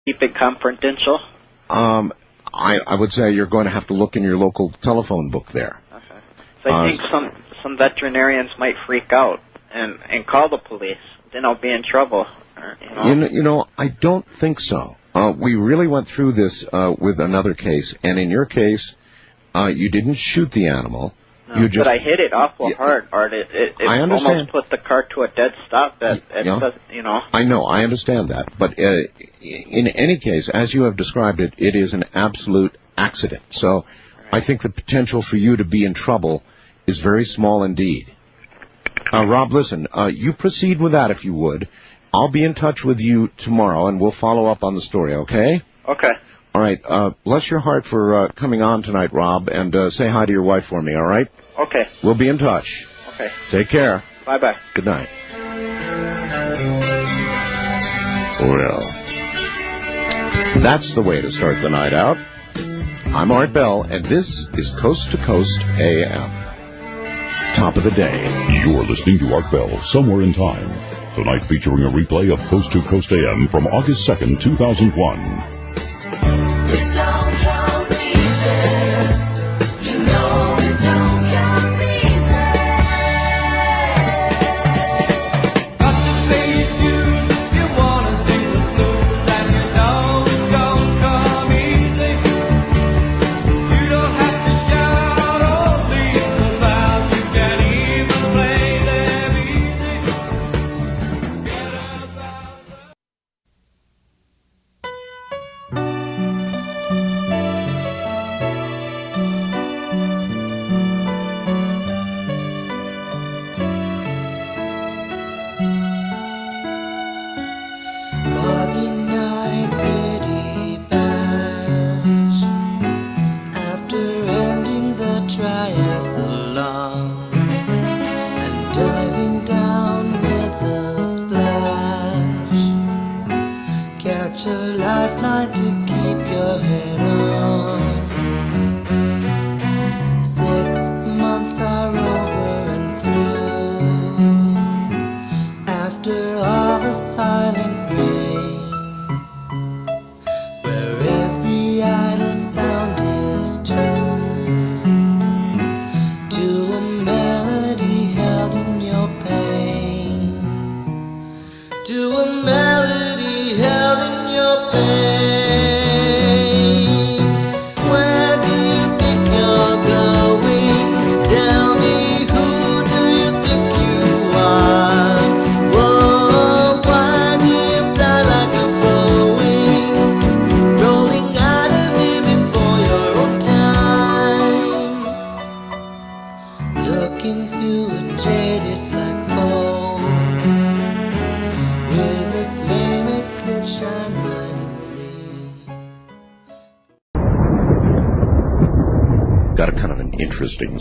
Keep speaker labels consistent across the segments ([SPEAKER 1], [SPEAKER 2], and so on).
[SPEAKER 1] Keep it confidential?
[SPEAKER 2] I would say you're going to have to look in your local telephone book there.
[SPEAKER 1] Okay. So I think some veterinarians might freak out and call the police. Then I'll be in trouble.
[SPEAKER 2] You know, I don't think so. We really went through this with another case, and in your case, you didn't shoot the animal.
[SPEAKER 1] No, but I hit it awful hard, Art. It
[SPEAKER 2] I understand.
[SPEAKER 1] Almost put the car to a dead stop.
[SPEAKER 2] I know, I understand that. But in any case, as you have described it, it is an absolute accident. So I think the potential for you to be in trouble is very small indeed. Rob, listen, you proceed with that if you would. I'll be in touch with you tomorrow, and we'll follow up on the story, okay?
[SPEAKER 1] Okay.
[SPEAKER 2] All right. Bless your heart for coming on tonight, Rob, and say hi to your wife for me, all right?
[SPEAKER 1] Okay.
[SPEAKER 2] We'll be in touch.
[SPEAKER 1] Okay.
[SPEAKER 2] Take care.
[SPEAKER 1] Bye-bye.
[SPEAKER 2] Good night. Well, that's the way to start the night out. I'm Art Bell, and this is Coast to Coast AM. Top of the day.
[SPEAKER 3] You're listening to Art Bell, Somewhere in Time. Tonight featuring a replay of Coast to Coast AM from August 2nd, 2001.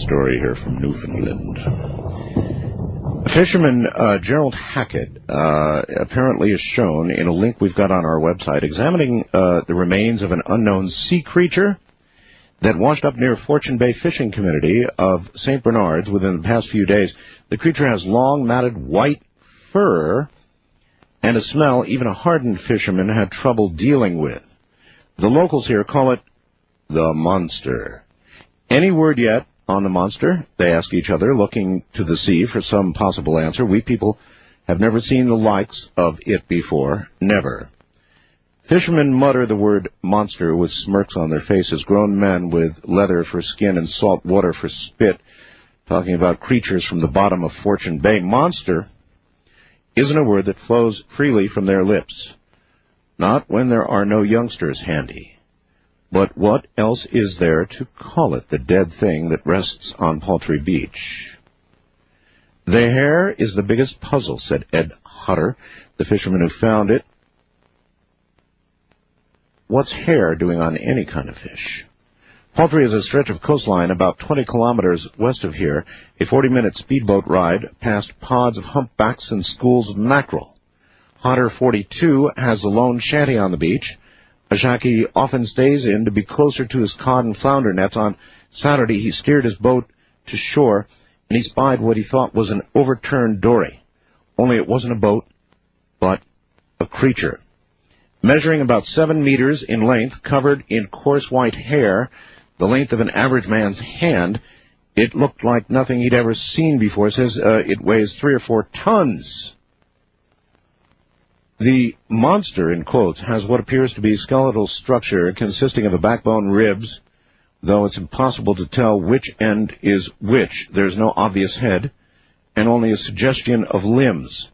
[SPEAKER 2] Story here from Newfoundland. Fisherman Gerald Hackett apparently is shown in a link we've got on our website examining the remains of an unknown sea creature that washed up near Fortune Bay fishing community of St. Bernard's within the past few days. The creature has long, matted white fur and a smell even a hardened fisherman had trouble dealing with. The locals here call it the monster. Any word yet on the monster? They ask each other, looking to the sea for some possible answer. We people have never seen the likes of it before. Never. Fishermen mutter the word monster with smirks on their faces. Grown men with leather for skin and salt water for spit, talking about creatures from the bottom of Fortune Bay. Monster isn't a word that flows freely from their lips. Not when there are no youngsters handy. But what else is there to call it, the dead thing that rests on Paltry Beach? The hair is the biggest puzzle, said Ed Hutter, the fisherman who found it. What's hair doing on any kind of fish? Paltry is a stretch of coastline about 20 kilometers west of here, a 40-minute speedboat ride past pods of humpbacks and schools of mackerel. Hutter 42 has a lone shanty on the beach. A shack he often stays in to be closer to his cod and flounder nets. On Saturday, he steered his boat to shore, and he spied what he thought was an overturned dory. Only it wasn't a boat, but a creature. measuring about 7 meters in length, covered in coarse white hair, the length of an average man's hand. It looked like nothing he'd ever seen before. It says it weighs 3 or 4 tons. The monster, in quotes, has what appears to be skeletal structure consisting of a backbone, ribs, though it's impossible to tell which end is which. There's no obvious head, and only a suggestion of limbs.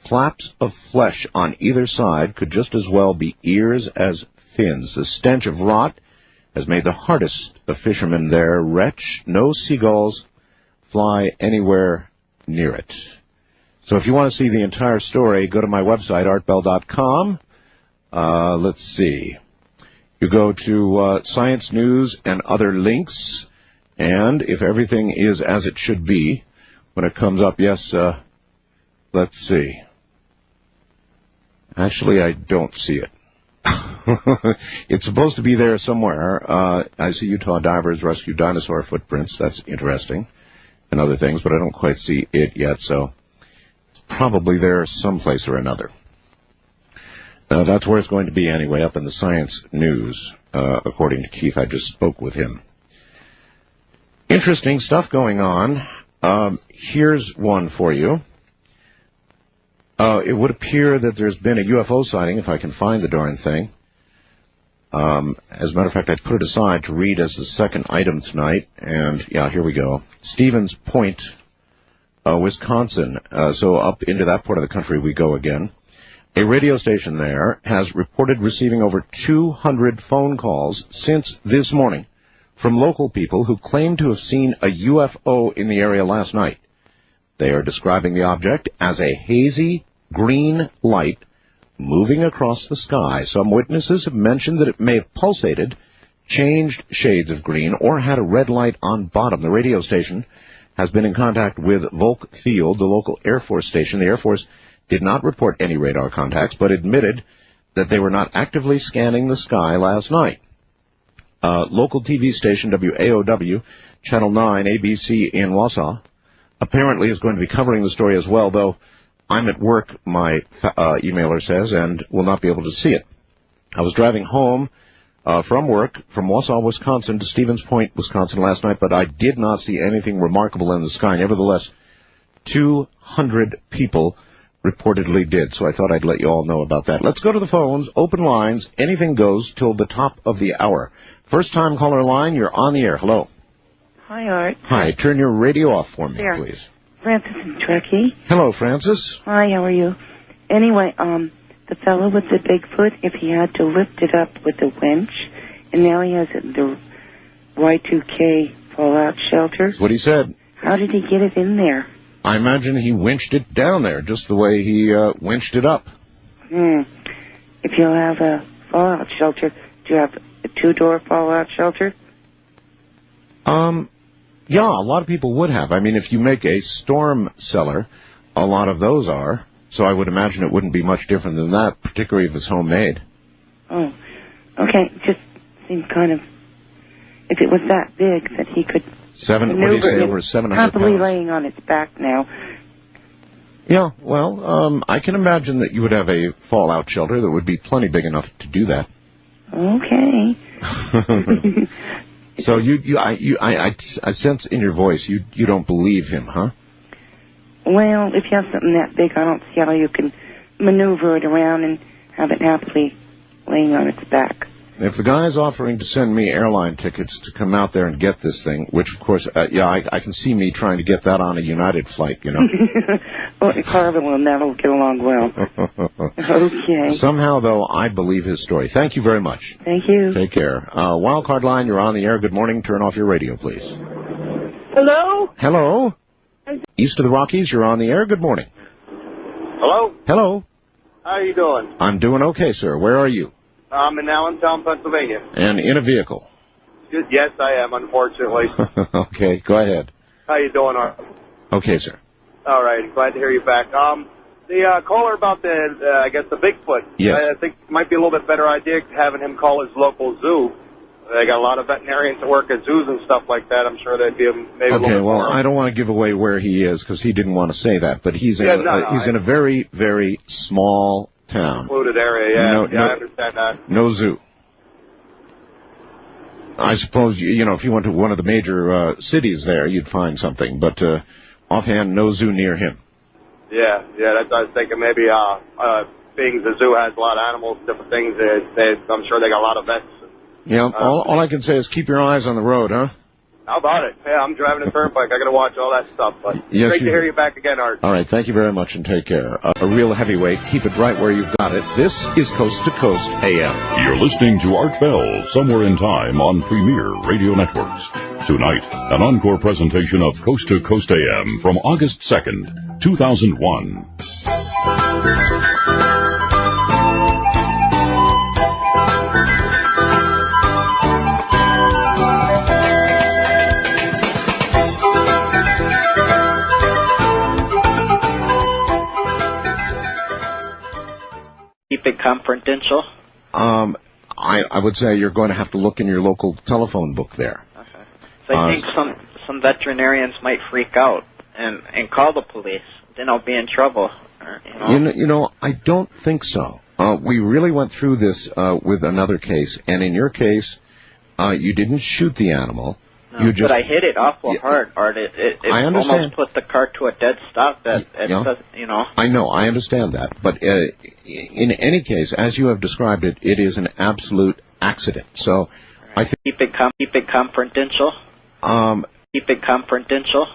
[SPEAKER 2] Flaps of flesh on either side could just as well be ears as fins. The stench of rot has made the hardest of fishermen there retch. No seagulls fly anywhere near it. So if you want to see the entire story, go to my website, artbell.com. Let's see. You go to Science News and other links, and if everything is as it should be, when it comes up, yes, let's see. Actually, I don't see it. It's supposed to be there somewhere. I see Utah divers rescue dinosaur footprints. That's interesting. And other things, but I don't quite see it yet, so it's probably there someplace or another. That's where it's going to be anyway, up in the Science News, according to Keith. I just spoke with him. Interesting stuff going on. Here's one for you. It would appear that there's been a UFO sighting, if I can find the darn thing. As a matter of fact, I put it aside to read as the second item tonight, and yeah, here we go. Stevens Point, Wisconsin. So up into that part of the country we go again. A radio station there has reported receiving over 200 phone calls since this morning from local people who claim to have seen a UFO in the area last night. They are describing the object as a hazy green light moving across the sky. Some witnesses have mentioned that it may have pulsated, changed shades of green, or had a red light on bottom. The radio station has been in contact with Volk Field, the local Air Force station. The Air Force did not report any radar contacts, but admitted that they were not actively scanning the sky last night. Local TV station WAOW, Channel 9, ABC in Wausau, apparently is going to be covering the story as well, though I'm at work, my emailer says, and will not be able to see it. I was driving home from work from Wausau, Wisconsin to Stevens Point, Wisconsin last night, but I did not see anything remarkable in the sky. Nevertheless, 200 people reportedly did, so I thought I'd let you all know about that. Let's go to the phones, open lines, anything goes till the top of the hour. First-time caller line, you're on the air. Hello.
[SPEAKER 4] Hi, Art.
[SPEAKER 2] Hi, turn your radio off for me, please.
[SPEAKER 4] Francis and Truckee.
[SPEAKER 2] Hello, Francis.
[SPEAKER 4] Hi, how are you? Anyway, the fellow with the Bigfoot, if he had to lift it up with a winch, and now he has the Y2K fallout shelter.
[SPEAKER 2] That's what he said.
[SPEAKER 4] How did he get it in there?
[SPEAKER 2] I imagine he winched it down there, just the way he winched it up.
[SPEAKER 4] If you have a fallout shelter, do you have a 2-door fallout shelter?
[SPEAKER 2] Yeah, a lot of people would have. I mean, if you make a storm cellar, a lot of those are. So I would imagine it wouldn't be much different than that, particularly if it's homemade.
[SPEAKER 4] Oh, okay. Just seemed kind of, if it was that big that he could
[SPEAKER 2] what do you say, over 700 pounds?
[SPEAKER 4] Happily laying on its back now.
[SPEAKER 2] Yeah, well, I can imagine that you would have a fallout shelter that would be plenty big enough to do that.
[SPEAKER 4] Okay.
[SPEAKER 2] So I sense in your voice you don't believe him, huh?
[SPEAKER 4] Well, if you have something that big, I don't see how you can maneuver it around and have it happily laying on its back.
[SPEAKER 2] If the guy's offering to send me airline tickets to come out there and get this thing, which, of course, I can see me trying to get that on a United flight, you know.
[SPEAKER 4] Well, Carville and that'll get along well. Okay.
[SPEAKER 2] Somehow, though, I believe his story. Thank you very much.
[SPEAKER 4] Thank you.
[SPEAKER 2] Take care. Wildcard line, you're on the air. Good morning. Turn off your radio, please.
[SPEAKER 5] Hello?
[SPEAKER 2] Hello? East of the Rockies, you're on the air. Good morning.
[SPEAKER 5] Hello?
[SPEAKER 2] Hello?
[SPEAKER 5] How are you doing?
[SPEAKER 2] I'm doing okay, sir. Where are you?
[SPEAKER 5] I'm in Allentown, Pennsylvania.
[SPEAKER 2] And in a vehicle?
[SPEAKER 5] Good. Yes, I am, unfortunately.
[SPEAKER 2] Okay, go ahead.
[SPEAKER 5] How you doing, Art?
[SPEAKER 2] Okay, sir.
[SPEAKER 5] All right, glad to hear you back. The caller about I guess the Bigfoot.
[SPEAKER 2] Yes.
[SPEAKER 5] I think it might be a little bit better idea having him call his local zoo. They got a lot of veterinarians that work at zoos and stuff like that. I'm sure they'd be maybe a little bit more.
[SPEAKER 2] I don't want to give away where he is because he didn't want to say that, but he's in a very, very small town.
[SPEAKER 5] Secluded area, yeah. I understand that.
[SPEAKER 2] No zoo. I suppose, if you went to one of the major cities there, you'd find something, but offhand, no zoo near him.
[SPEAKER 5] Yeah, that's what I was thinking. Maybe being the zoo has a lot of animals, different things, I'm sure they got a lot of vets.
[SPEAKER 2] Yeah, all I can say is keep your eyes on the road, huh?
[SPEAKER 5] How about it? Yeah, I'm driving a turnpike. I got to watch all that stuff. But
[SPEAKER 2] yes,
[SPEAKER 5] great to hear you back again, Art.
[SPEAKER 2] All right, thank you very much, and take care. A real heavyweight. Keep it right where you've got it. This is Coast to Coast AM.
[SPEAKER 3] You're listening to Art Bell, Somewhere in Time on Premier Radio Networks. Tonight, an encore presentation of Coast to Coast AM from August 2nd, 2001.
[SPEAKER 1] Keep it confidential?
[SPEAKER 2] I would say you're going to have to look in your local telephone book there.
[SPEAKER 1] Okay. So I think some veterinarians might freak out and call the police. Then I'll be in trouble.
[SPEAKER 2] I don't think so. We really went through this with another case, and in your case, you didn't shoot the animal.
[SPEAKER 1] No, but I hit it awful hard, Art. It
[SPEAKER 2] I understand.
[SPEAKER 1] Almost put the car to a dead stop.
[SPEAKER 2] I know, I understand that. But in any case, as you have described it, it is an absolute accident. So I think
[SPEAKER 1] keep it confidential.
[SPEAKER 2] Keep it confidential.